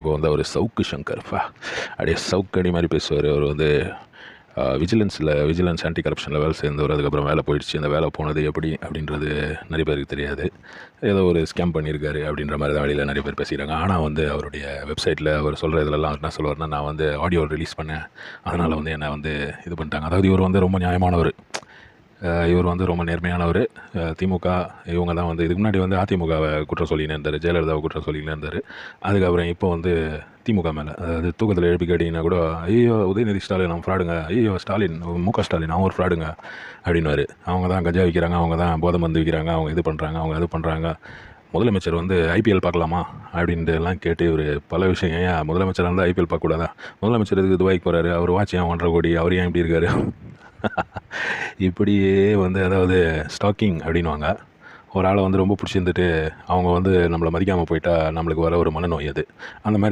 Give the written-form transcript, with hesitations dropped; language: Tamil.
இப்போ வந்து அவர் சவுக்கு சங்கர் அப்படியே சவுக்கடி மாதிரி பேசுவார். அவர் வந்து விஜிலன்ஸ் ஆன்டி கரப்ஷனில் வேலை சேர்ந்தவர். அதுக்கப்புறம் வேலை போயிடுச்சு. அந்த வேலை போனது எப்படி அப்படின்றது நிறைய பேருக்கு தெரியாது. ஏதோ ஒரு ஸ்கேம் பண்ணியிருக்காரு அப்படின்ற மாதிரி தான் வெளியில் நிறைய பேர் பேசிக்கிறாங்க. ஆனால் வந்து அவருடைய வெப்சைட்டில் அவர் சொல்கிற இதிலலாம் என்ன சொல்லுவார்னா, நான் வந்து ஆடியோ ரிலீஸ் பண்ணேன், அதனால் வந்து என்னை வந்து இது பண்ணிட்டாங்க. அதாவது இவர் வந்து ரொம்ப நியாயமானவர், இவர் வந்து ரொம்ப நேர்மையானவர். திமுக இவங்க தான் வந்து இதுக்கு முன்னாடி வந்து அதிமுகவை குற்றம் சொல்லினே இருந்தார், ஜெயலலிதாவை குற்றம் சொல்லினே இருந்தார். அதுக்கப்புறம் இப்போ வந்து திமுக மேலே, அதாவது தூக்கத்தில் எழுப்பி கேட்டிங்கன்னா கூட, ஐயோ உதயநிதி ஸ்டாலின் அவன் ஃப்ராடுங்க, ஐயோ ஸ்டாலின் முக ஸ்டாலின் அவன் ஒரு ஃப்ராடுங்க அப்படின்னுவார். அவங்க தான் கஜா விற்கிறாங்க, அவங்க தான் போதை மருந்து விற்கிறாங்க, அவங்க இது பண்ணுறாங்க, அவங்க இது பண்ணுறாங்க. முதலமைச்சர் வந்து ஐபிஎல் பார்க்கலாமா அப்படின்ட்டு எல்லாம் கேட்டு இவர் பல விஷயம், ஏன் முதலமைச்சராக இருந்தால் ஐபிஎல் பார்க்கக்கூடாதா, முதலமைச்சர் இதுக்கு துபாய்க்கு போகிறாரு, அவர் வாட்ச் ஏன் 1.5 கோடி, அவர் ஏன் இப்படி இருக்காரு இப்படியே வந்து அதாவது ஸ்டாக்கிங் அப்படின்வாங்க. ஒரு ஆளை வந்து ரொம்ப பிடிச்சிருந்துட்டு அவங்க வந்து நம்மளை மதிக்காமல் போயிட்டா நம்மளுக்கு வர ஒரு மனநோய் அது. அந்த மாதிரி